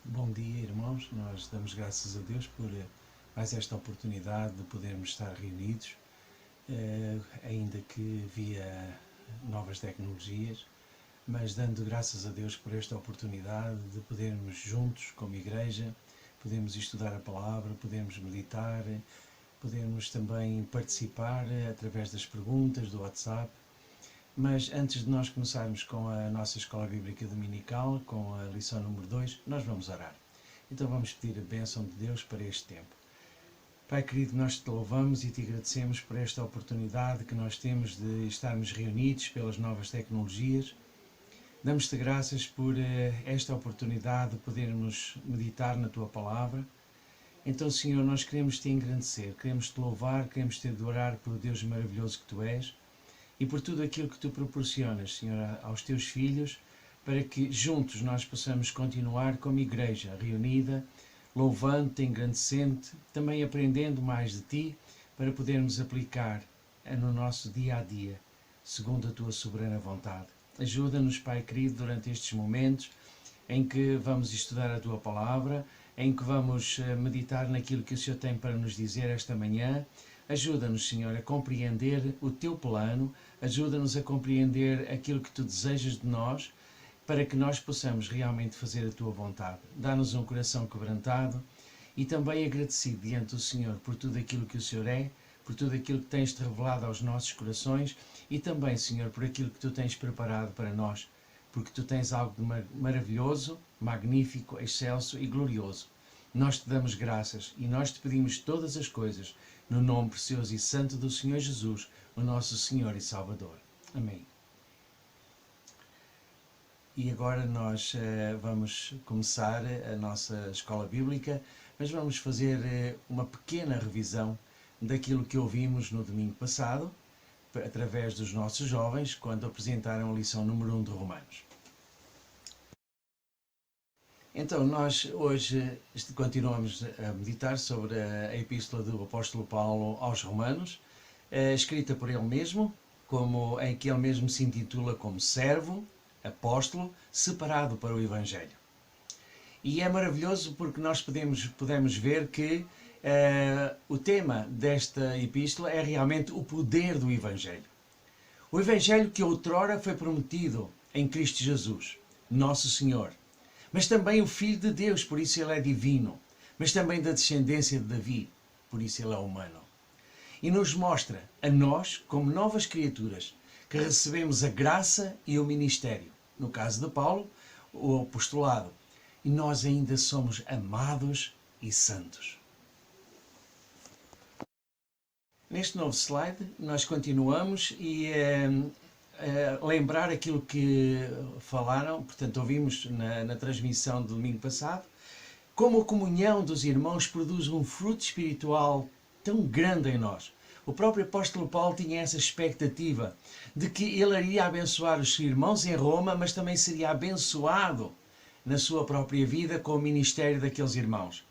Bom dia, irmãos. Nós damos graças a Deus por mais esta oportunidade de podermos estar reunidos, ainda que via novas tecnologias, mas dando graças a Deus por esta oportunidade de podermos juntos, como igreja, podermos estudar a palavra, podermos meditar, podermos também participar através das perguntas do WhatsApp. Mas antes de nós começarmos com a nossa Escola Bíblica Dominical, com a lição número 2, nós vamos orar. Então vamos pedir a bênção de Deus para este tempo. Pai querido, nós te louvamos e te agradecemos por esta oportunidade que nós temos de estarmos reunidos pelas novas tecnologias. Damos-te graças por esta oportunidade de podermos meditar na tua palavra. Então, Senhor, nós queremos te engrandecer, queremos te louvar, queremos te adorar pelo Deus maravilhoso que tu és e por tudo aquilo que tu proporcionas, Senhor, aos teus filhos, para que juntos nós possamos continuar como igreja reunida, louvando-te, engrandecendo-te, também aprendendo mais de ti, para podermos aplicar no nosso dia a dia, segundo a tua soberana vontade. Ajuda-nos, Pai querido, durante estes momentos em que vamos estudar a tua palavra, em que vamos meditar naquilo que o Senhor tem para nos dizer esta manhã. Ajuda-nos, Senhor, a compreender o teu plano, ajuda-nos a compreender aquilo que tu desejas de nós, para que nós possamos realmente fazer a tua vontade. Dá-nos um coração quebrantado e também agradecido diante do Senhor por tudo aquilo que o Senhor é, por tudo aquilo que tens-te revelado aos nossos corações e também, Senhor, por aquilo que tu tens preparado para nós, porque tu tens algo de maravilhoso, magnífico, excelso e glorioso. Nós te damos graças e nós te pedimos todas as coisas no nome precioso e santo do Senhor Jesus, o nosso Senhor e Salvador. Amém. E agora nós vamos começar a nossa escola bíblica, mas vamos fazer uma pequena revisão daquilo que ouvimos no domingo passado, através dos nossos jovens, quando apresentaram a lição número 1 de Romanos. Então, nós hoje continuamos a meditar sobre a epístola do apóstolo Paulo aos Romanos, escrita por ele mesmo, em que ele mesmo se intitula como servo, apóstolo, separado para o Evangelho. E é maravilhoso porque nós podemos ver que o tema desta epístola é realmente o poder do Evangelho. O Evangelho que outrora foi prometido em Cristo Jesus, nosso Senhor, mas também o Filho de Deus, por isso ele é divino, mas também da descendência de Davi, por isso ele é humano. E nos mostra a nós, como novas criaturas, que recebemos a graça e o ministério. No caso de Paulo, o apostolado. E nós ainda somos amados e santos. Neste novo slide, nós continuamos e lembrar aquilo que falaram, portanto, ouvimos na transmissão do domingo passado, como a comunhão dos irmãos produz um fruto espiritual tão grande em nós. O próprio apóstolo Paulo tinha essa expectativa de que ele iria abençoar os irmãos em Roma, mas também seria abençoado na sua própria vida com o ministério daqueles irmãos.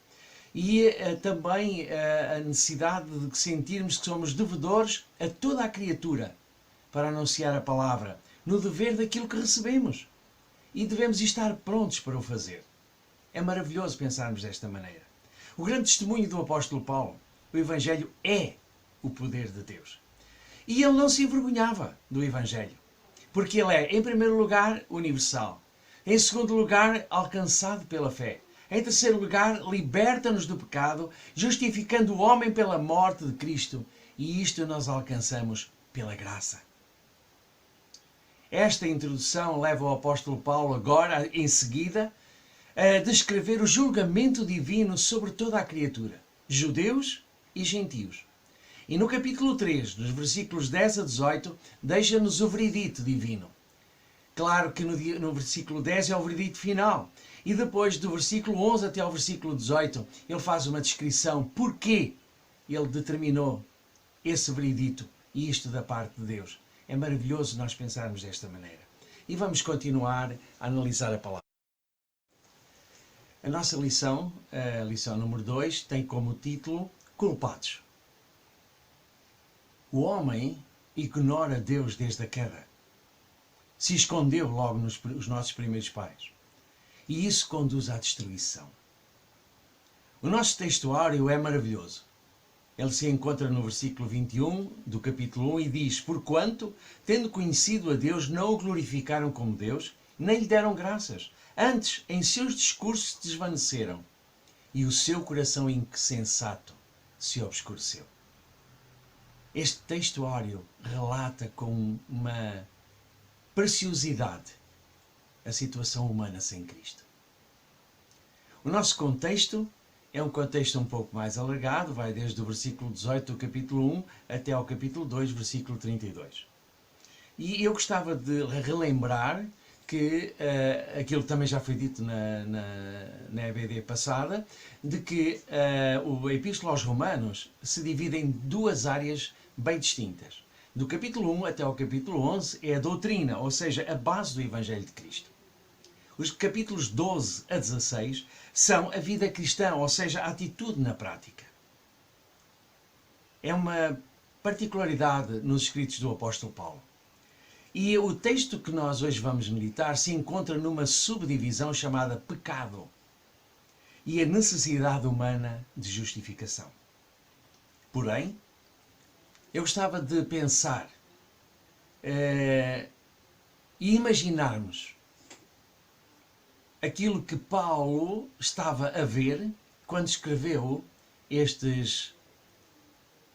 E também a necessidade de sentirmos que somos devedores a toda a criatura para anunciar a palavra, no dever daquilo que recebemos. E devemos estar prontos para o fazer. É maravilhoso pensarmos desta maneira. O grande testemunho do apóstolo Paulo, o Evangelho é o poder de Deus. E ele não se envergonhava do Evangelho, porque ele é, em primeiro lugar, universal. Em segundo lugar, alcançado pela fé. Em terceiro lugar, liberta-nos do pecado, justificando o homem pela morte de Cristo. E isto nós alcançamos pela graça. Esta introdução leva o apóstolo Paulo agora, em seguida, a descrever o julgamento divino sobre toda a criatura, judeus e gentios. E no capítulo 3, nos versículos 10 a 18, deixa-nos o veredito divino. Claro que no versículo 10 é o veredito final. E depois, do versículo 11 até ao versículo 18, ele faz uma descrição porquê ele determinou esse veredito e isto da parte de Deus. É maravilhoso nós pensarmos desta maneira. E vamos continuar a analisar a palavra. A nossa lição, a lição número 2, tem como título Culpados. O homem ignora Deus desde a queda. Se escondeu logo nos nossos primeiros pais. e isso conduz à destruição. O nosso textuário é maravilhoso. Ele se encontra no versículo 21 do capítulo 1 e diz: Porquanto, tendo conhecido a Deus, não o glorificaram como Deus, nem lhe deram graças. Antes, em seus discursos se desvaneceram, e o seu coração insensato se obscureceu. Este textuário relata com uma preciosidade a situação humana sem Cristo. O nosso contexto é um contexto um pouco mais alargado, vai desde o versículo 18 do capítulo 1 até ao capítulo 2, versículo 32. E eu gostava de relembrar que aquilo também já foi dito na EBD passada, de que o Epístola aos Romanos se divide em duas áreas bem distintas. Do capítulo 1 até ao capítulo 11 é a doutrina, ou seja, a base do Evangelho de Cristo. Os capítulos 12 a 16 são a vida cristã, ou seja, a atitude na prática. É uma particularidade nos escritos do apóstolo Paulo. E o texto que nós hoje vamos meditar se encontra numa subdivisão chamada pecado e a necessidade humana de justificação. Porém, eu gostava de pensar e imaginarmos aquilo que Paulo estava a ver quando escreveu estes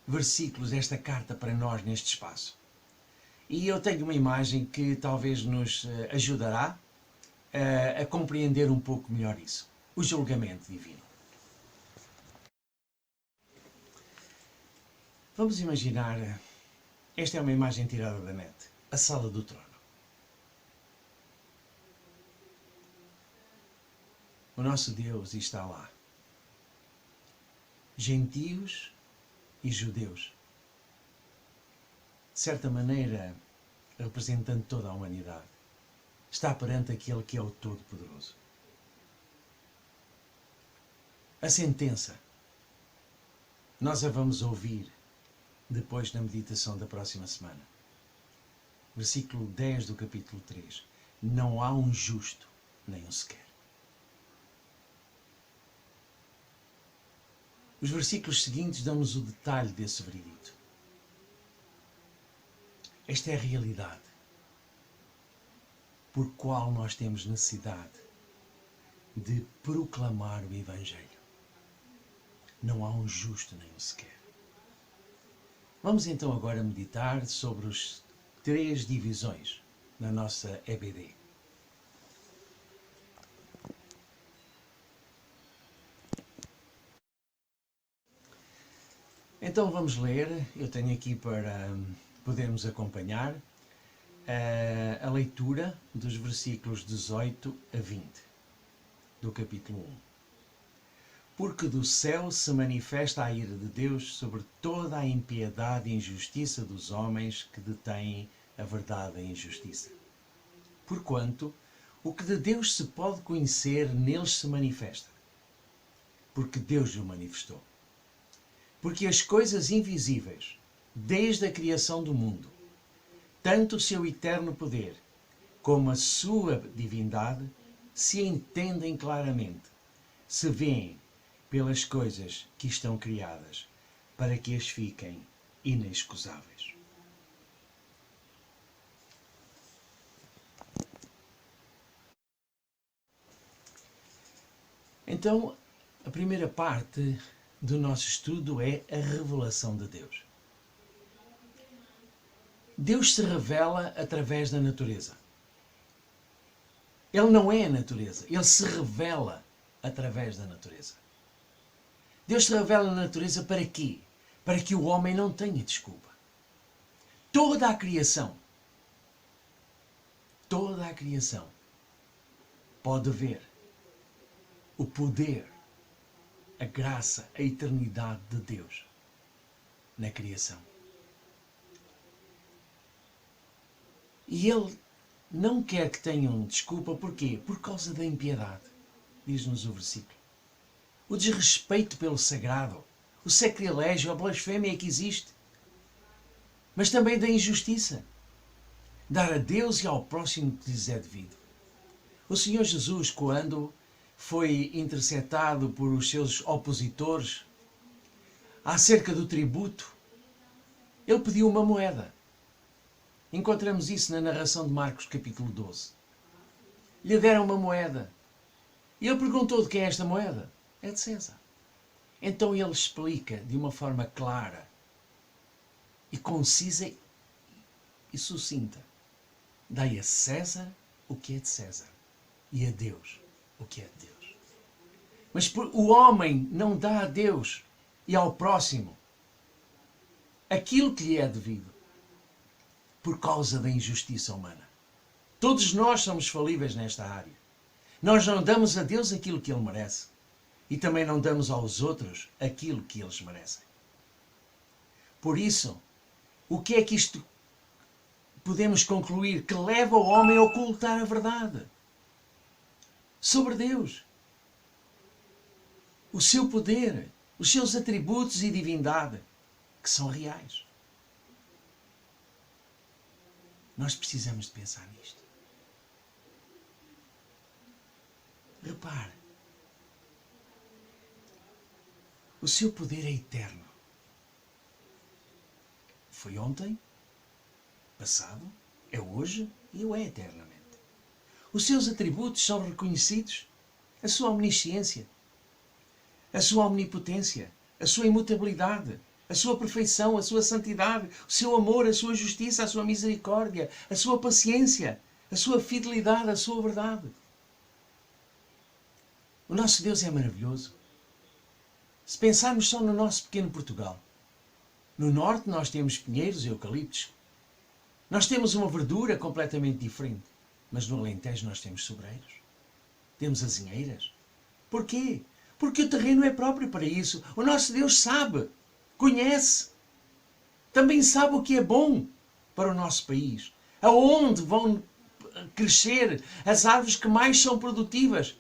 versículos, esta carta para nós neste espaço. E eu tenho uma imagem que talvez nos ajudará a compreender um pouco melhor isso. O julgamento divino. Vamos imaginar, esta é uma imagem tirada da net, a sala do trono. O nosso Deus está lá. Gentios e judeus. De certa maneira, representando toda a humanidade, está perante aquele que é o Todo-Poderoso. A sentença, nós a vamos ouvir depois na meditação da próxima semana. Versículo 10 do capítulo 3. Não há um justo, nem um sequer. Os versículos seguintes dão-nos o detalhe desse veredito. Esta é a realidade por qual nós temos necessidade de proclamar o Evangelho. Não há um justo nem um sequer. Vamos então agora meditar sobre as 3 divisões na nossa EBD. Então vamos ler, eu tenho aqui para podermos acompanhar a leitura dos versículos 18 a 20 do capítulo 1. Porque do céu se manifesta a ira de Deus sobre toda a impiedade e injustiça dos homens que detêm a verdade e a injustiça. Porquanto, o que de Deus se pode conhecer, neles se manifesta. Porque Deus o manifestou. Porque as coisas invisíveis, desde a criação do mundo, tanto o seu eterno poder como a sua divindade, se entendem claramente, se veem pelas coisas que estão criadas, para que as fiquem inexcusáveis. Então, a primeira parte do nosso estudo é a revelação de Deus. Deus se revela através da natureza. Ele não é a natureza, ele se revela através da natureza. Deus se revela na natureza para quê? Para que o homem não tenha desculpa. Toda a criação pode ver o poder, a graça, a eternidade de Deus na criação. E Ele não quer que tenham desculpa, porquê? Por causa da impiedade, diz-nos o versículo. O desrespeito pelo sagrado, o sacrilégio, a blasfémia que existe, mas também da injustiça. Dar a Deus e ao próximo que lhes é devido. O Senhor Jesus, quando foi interceptado por os seus opositores acerca do tributo, ele pediu uma moeda. Encontramos isso na narração de Marcos, capítulo 12. Lhe deram uma moeda. E ele perguntou de quem é esta moeda? É de César. Então ele explica de uma forma clara e concisa e sucinta. Dai a César o que é de César e a Deus o que é de Deus. Mas o homem não dá a Deus e ao próximo aquilo que lhe é devido por causa da injustiça humana. Todos nós somos falíveis nesta área. Nós não damos a Deus aquilo que Ele merece e também não damos aos outros aquilo que eles merecem. Por isso, o que é que isto podemos concluir? Que leva o homem a ocultar a verdade sobre Deus, o seu poder, os seus atributos e divindade, que são reais. Nós precisamos de pensar nisto. Repare, o seu poder é eterno. Foi ontem, passado, é hoje e o é eternamente. Os seus atributos são reconhecidos. A sua omnisciência, a sua omnipotência, a sua imutabilidade, a sua perfeição, a sua santidade, o seu amor, a sua justiça, a sua misericórdia, a sua paciência, a sua fidelidade, a sua verdade. O nosso Deus é maravilhoso. Se pensarmos só no nosso pequeno Portugal, no norte nós temos pinheiros e eucaliptos. Nós temos uma verdura completamente diferente. Mas no Alentejo nós temos sobreiros. Temos azinheiras. Porquê? Porque o terreno é próprio para isso. O nosso Deus sabe, conhece. Também sabe o que é bom para o nosso país. Aonde vão crescer as árvores que mais são produtivas.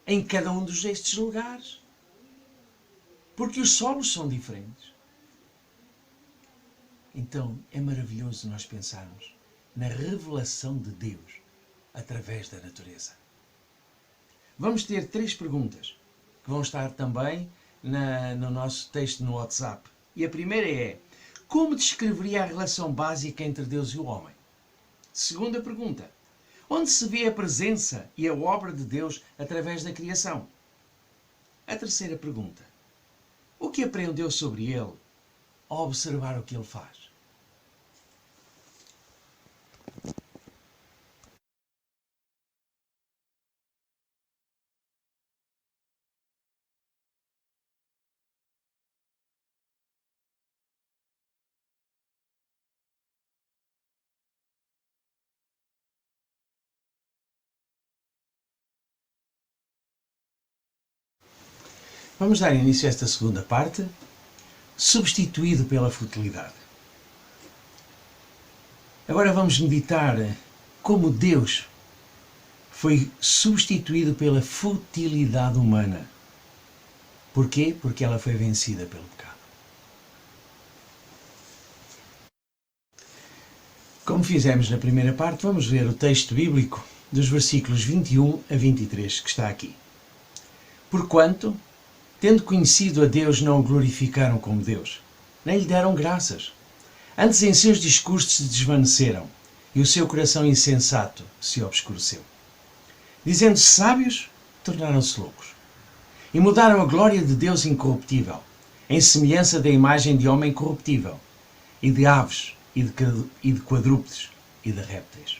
Em cada um destes lugares. Porque os solos são diferentes. Então é maravilhoso nós pensarmos na revelação de Deus através da natureza. Vamos ter 3 perguntas que vão estar também no nosso texto no WhatsApp. E a primeira é: como descreveria a relação básica entre Deus e o homem? Segunda pergunta: onde se vê a presença e a obra de Deus através da criação? A terceira pergunta: o que aprendeu sobre Ele ao observar o que Ele faz? Vamos dar início a esta segunda parte, substituído pela futilidade. Agora vamos meditar como Deus foi substituído pela futilidade humana. Porquê? Porque ela foi vencida pelo pecado. Como fizemos na primeira parte, vamos ver o texto bíblico dos versículos 21 a 23, que está aqui. Porquanto, tendo conhecido a Deus, não o glorificaram como Deus, nem lhe deram graças. Antes em seus discursos se desvaneceram, e o seu coração insensato se obscureceu. Dizendo-se sábios, tornaram-se loucos. E mudaram a glória de Deus incorruptível, em semelhança da imagem de homem corruptível, e de aves, e de quadrúpedes, e de répteis.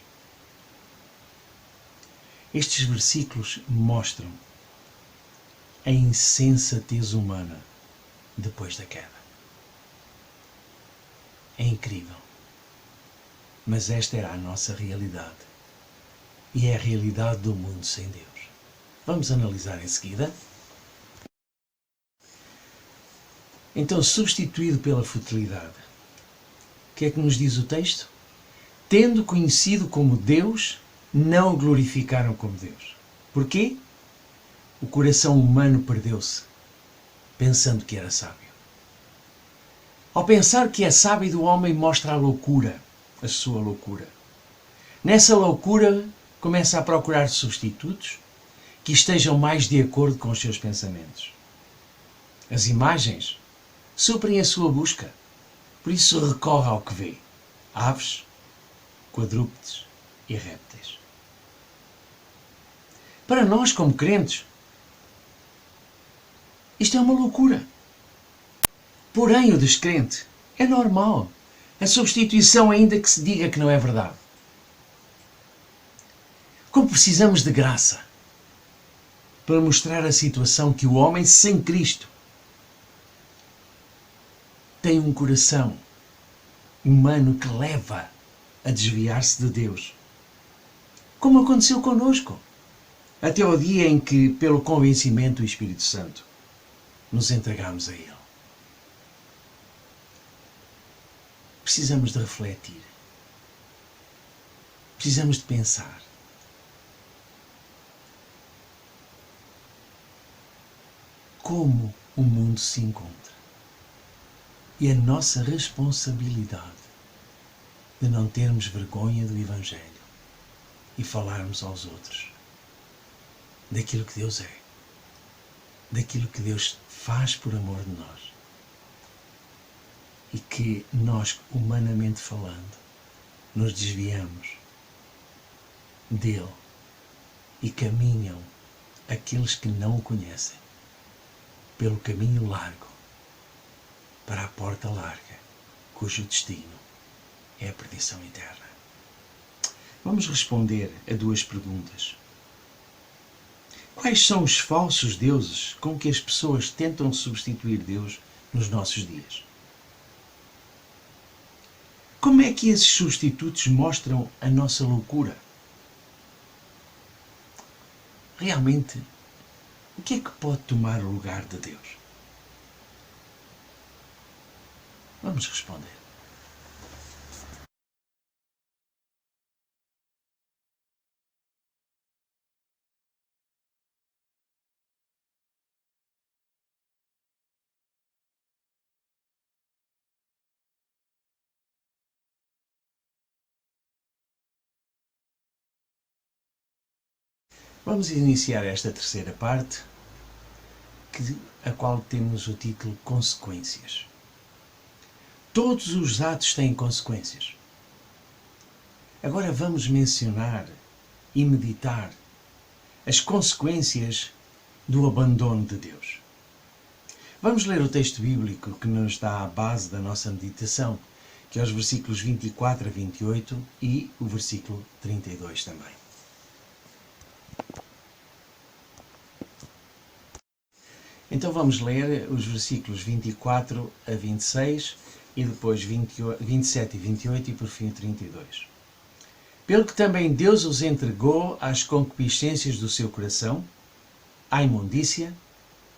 Estes versículos mostram a insensatez humana depois da queda. É incrível. Mas esta era a nossa realidade. E é a realidade do mundo sem Deus. Vamos analisar em seguida. Então, substituído pela futilidade. O que é que nos diz o texto? Tendo conhecido como Deus, não o glorificaram como Deus. Porquê? O coração humano perdeu-se, pensando que era sábio. Ao pensar que é sábio, o homem mostra a loucura, a sua loucura. Nessa loucura, começa a procurar substitutos que estejam mais de acordo com os seus pensamentos. As imagens suprem a sua busca, por isso recorre ao que vê: aves, quadrúpedes e répteis. Para nós, como crentes, isto é uma loucura. Porém, o descrente é normal. A substituição, ainda que se diga que não é verdade. Como precisamos de graça para mostrar a situação que o homem sem Cristo tem um coração humano que leva a desviar-se de Deus. Como aconteceu connosco. Até ao dia em que, pelo convencimento do Espírito Santo, nos entregamos a Ele. Precisamos de refletir. Precisamos de pensar. Como o mundo se encontra. E a nossa responsabilidade de não termos vergonha do Evangelho e falarmos aos outros daquilo que Deus é, daquilo que Deus faz por amor de nós e que nós, humanamente falando, nos desviamos dele e caminham aqueles que não o conhecem pelo caminho largo para a porta larga, cujo destino é a perdição eterna. Vamos responder a duas perguntas. Quais são os falsos deuses com que as pessoas tentam substituir Deus nos nossos dias? Como é que esses substitutos mostram a nossa loucura? Realmente, o que é que pode tomar o lugar de Deus? Vamos responder. Vamos iniciar esta terceira parte, a qual temos o título Consequências. Todos os atos têm consequências. Agora vamos mencionar e meditar as consequências do abandono de Deus. Vamos ler o texto bíblico que nos dá a base da nossa meditação, que é os versículos 24 a 28 e o versículo 32 também. Então vamos ler os versículos 24 a 26 e depois 27 e 28 e por fim 32. Pelo que também Deus os entregou às concupiscências do seu coração, à imundícia,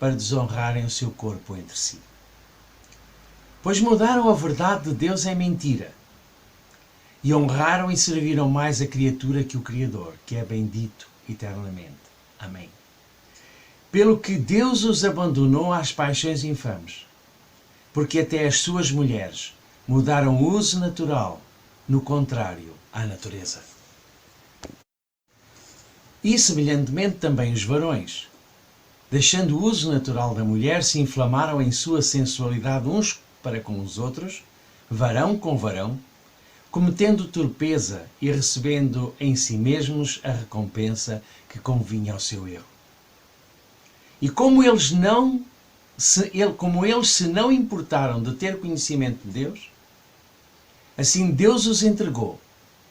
para desonrarem o seu corpo entre si. Pois mudaram a verdade de Deus em mentira, e honraram e serviram mais a criatura que o Criador, que é bendito eternamente. Amém. Pelo que Deus os abandonou às paixões infames, porque até as suas mulheres mudaram o uso natural, no contrário à natureza. E semelhantemente também os varões, deixando o uso natural da mulher, se inflamaram em sua sensualidade uns para com os outros, varão com varão, cometendo torpeza e recebendo em si mesmos a recompensa que convinha ao seu erro. E como eles se não importaram de ter conhecimento de Deus, assim Deus os entregou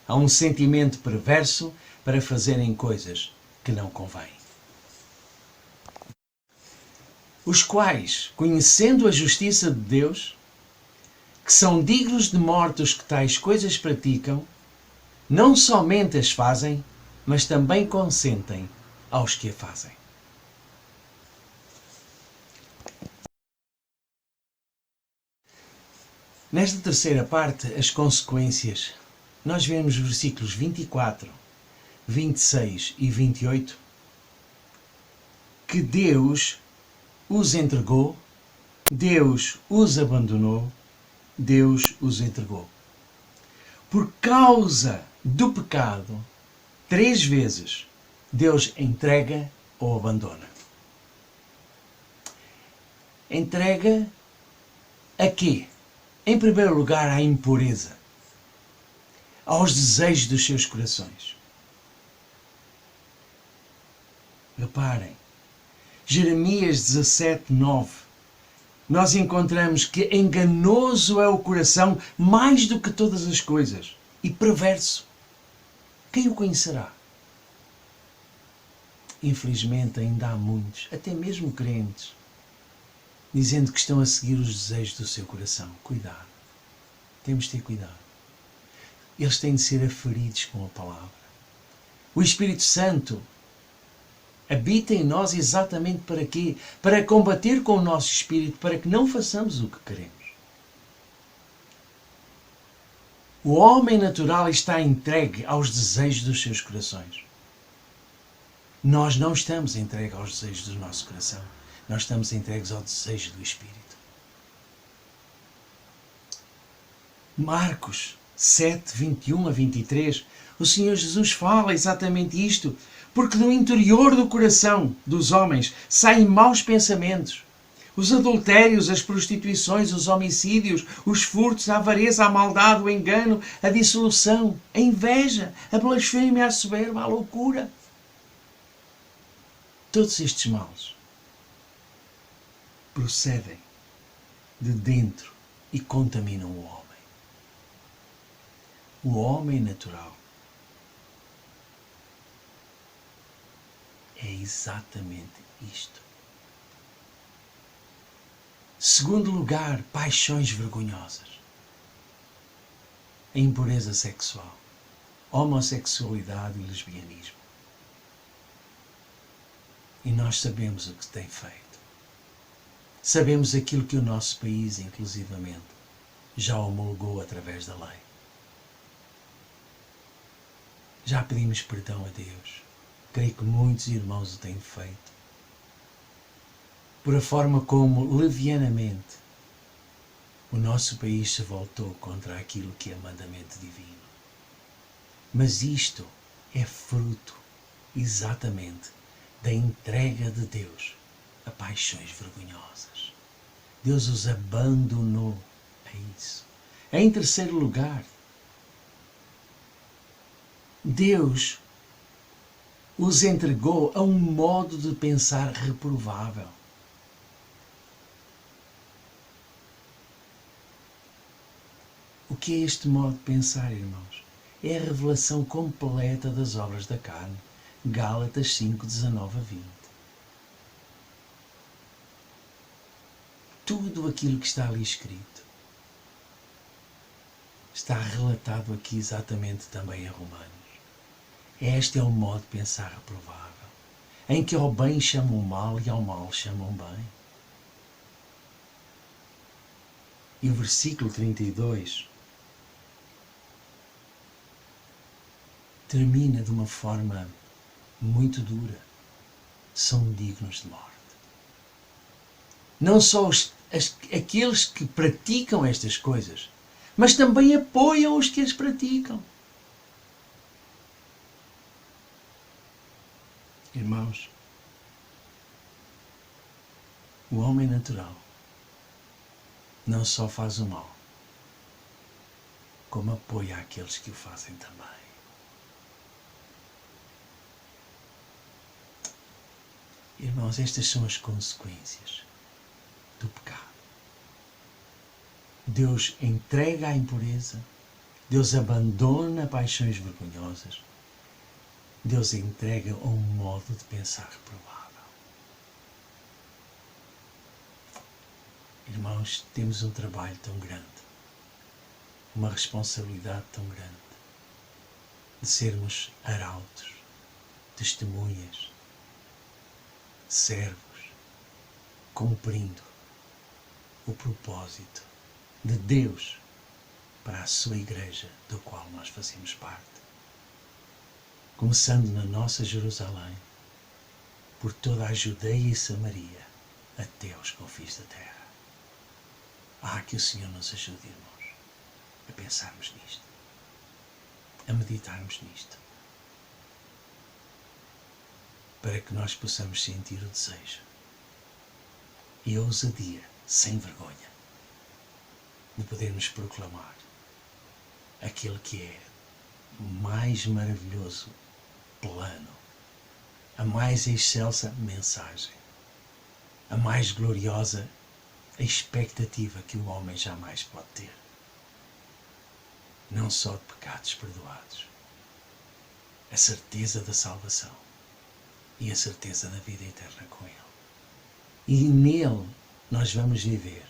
a um sentimento perverso para fazerem coisas que não convêm. Os quais, conhecendo a justiça de Deus, que são dignos de morte os que tais coisas praticam, não somente as fazem, mas também consentem aos que a fazem. Nesta terceira parte, as consequências, nós vemos versículos 24, 26 e 28, que Deus os entregou, Deus os abandonou, Deus os entregou. Por causa do pecado, 3 vezes Deus entrega ou abandona. Entrega a quê? Em primeiro lugar, à impureza, aos desejos dos seus corações. Reparem, Jeremias 17:9, nós encontramos que enganoso é o coração mais do que todas as coisas e perverso. Quem o conhecerá? Infelizmente ainda há muitos, até mesmo crentes, dizendo que estão a seguir os desejos do seu coração. Cuidado. Temos de ter cuidado. Eles têm de ser aferidos com a palavra. O Espírito Santo habita em nós exatamente para quê? Para combater com o nosso espírito, para que não façamos o que queremos. O homem natural está entregue aos desejos dos seus corações. Nós não estamos entregues aos desejos do nosso coração. Nós estamos entregues ao desejo do Espírito. Marcos 7:21-23, o Senhor Jesus fala exatamente isto, porque do interior do coração dos homens saem maus pensamentos, os adultérios, as prostituições, os homicídios, os furtos, a avareza, a maldade, o engano, a dissolução, a inveja, a blasfêmia, a soberba, a loucura. Todos estes males procedem de dentro e contaminam o homem. O homem natural é exatamente isto. Segundo lugar, paixões vergonhosas. A impureza sexual, homossexualidade e lesbianismo. E nós sabemos o que tem feito. Sabemos aquilo que o nosso país, inclusivamente, já homologou através da lei. Já pedimos perdão a Deus. Creio que muitos irmãos o têm feito. Por a forma como, levianamente, o nosso país se voltou contra aquilo que é mandamento divino. Mas isto é fruto, exatamente, da entrega de Deus a paixões vergonhosas. Deus os abandonou a isso. Em terceiro lugar, Deus os entregou a um modo de pensar reprovável. O que é este modo de pensar, irmãos? É a revelação completa das obras da carne. Gálatas 5:19-20. Tudo aquilo que está ali escrito está relatado aqui exatamente também em Romanos. Este é o modo de pensar reprovável, em que ao bem chamam mal e ao mal chamam bem. E o versículo 32 termina de uma forma muito dura. São dignos de morte. Não só aqueles que praticam estas coisas, mas também apoiam os que as praticam. Irmãos, o homem natural não só faz o mal, como apoia aqueles que o fazem também. Irmãos, estas são as consequências do pecado. Deus entrega a impureza, Deus abandona paixões vergonhosas, Deus entrega a um modo de pensar reprovável. Irmãos, temos um trabalho tão grande, uma responsabilidade tão grande, de sermos arautos, testemunhas, servos, cumprindo o propósito de Deus para a sua igreja, do qual nós fazemos parte. Começando na nossa Jerusalém, por toda a Judeia e Samaria, até aos confins da terra. Que o Senhor nos ajude, irmãos, a pensarmos nisto, a meditarmos nisto para que nós possamos sentir o desejo e a ousadia, sem vergonha, de podermos proclamar aquele que é o mais maravilhoso plano, a mais excelsa mensagem, a mais gloriosa expectativa que o homem jamais pode ter. Não só de pecados perdoados, a certeza da salvação e a certeza da vida eterna com Ele. E nele nós vamos viver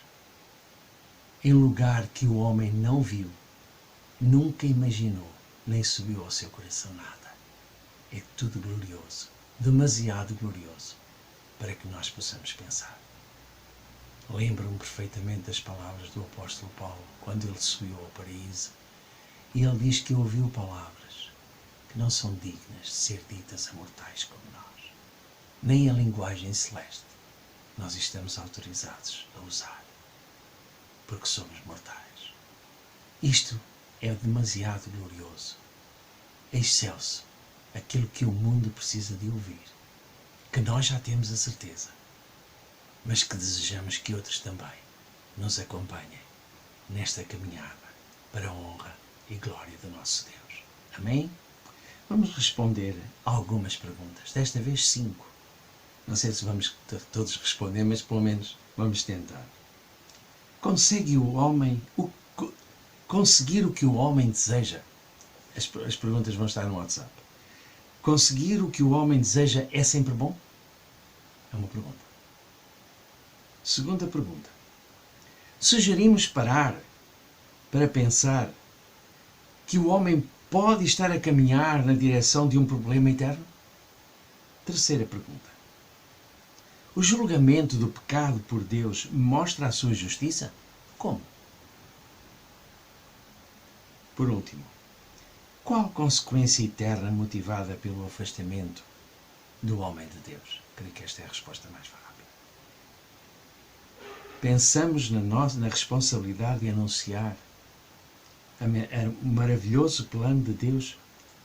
em lugar que o homem não viu, nunca imaginou, nem subiu ao seu coração nada. É tudo glorioso, demasiado glorioso, para que nós possamos pensar. Lembro-me perfeitamente das palavras do apóstolo Paulo, quando ele subiu ao paraíso, e ele diz que ouviu palavras que não são dignas de ser ditas a mortais como nós. Nem a linguagem celeste nós estamos autorizados a usar, porque somos mortais. Isto é demasiado glorioso, excelso, aquilo que o mundo precisa de ouvir, que nós já temos a certeza, mas que desejamos que outros também nos acompanhem nesta caminhada para a honra e glória do nosso Deus. Amém? Vamos responder algumas perguntas, desta vez 5. Não sei se vamos todos responder, mas pelo menos vamos tentar. Consegue o homem conseguir o que o homem deseja? As perguntas vão estar no WhatsApp. Conseguir o que o homem deseja é sempre bom? É uma pergunta. Segunda pergunta. Sugerimos parar para pensar que o homem pode estar a caminhar na direção de um problema eterno? Terceira pergunta. O julgamento do pecado por Deus mostra a sua justiça? Como? Por último, qual consequência eterna motivada pelo afastamento do homem de Deus? Creio que esta é a resposta mais rápida. Pensamos na responsabilidade de anunciar o maravilhoso plano de Deus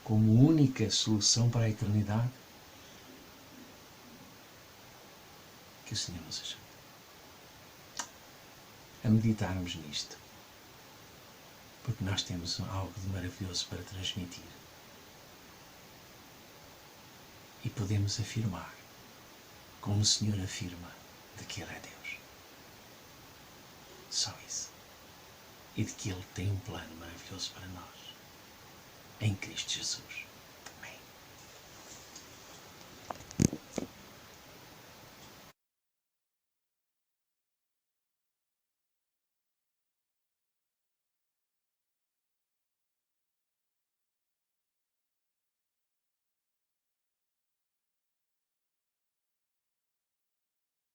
como única solução para a eternidade? Que o Senhor nos ajude a meditarmos nisto, porque nós temos algo de maravilhoso para transmitir e podemos afirmar, como o Senhor afirma, de que Ele é Deus. Só isso. E de que Ele tem um plano maravilhoso para nós, em Cristo Jesus.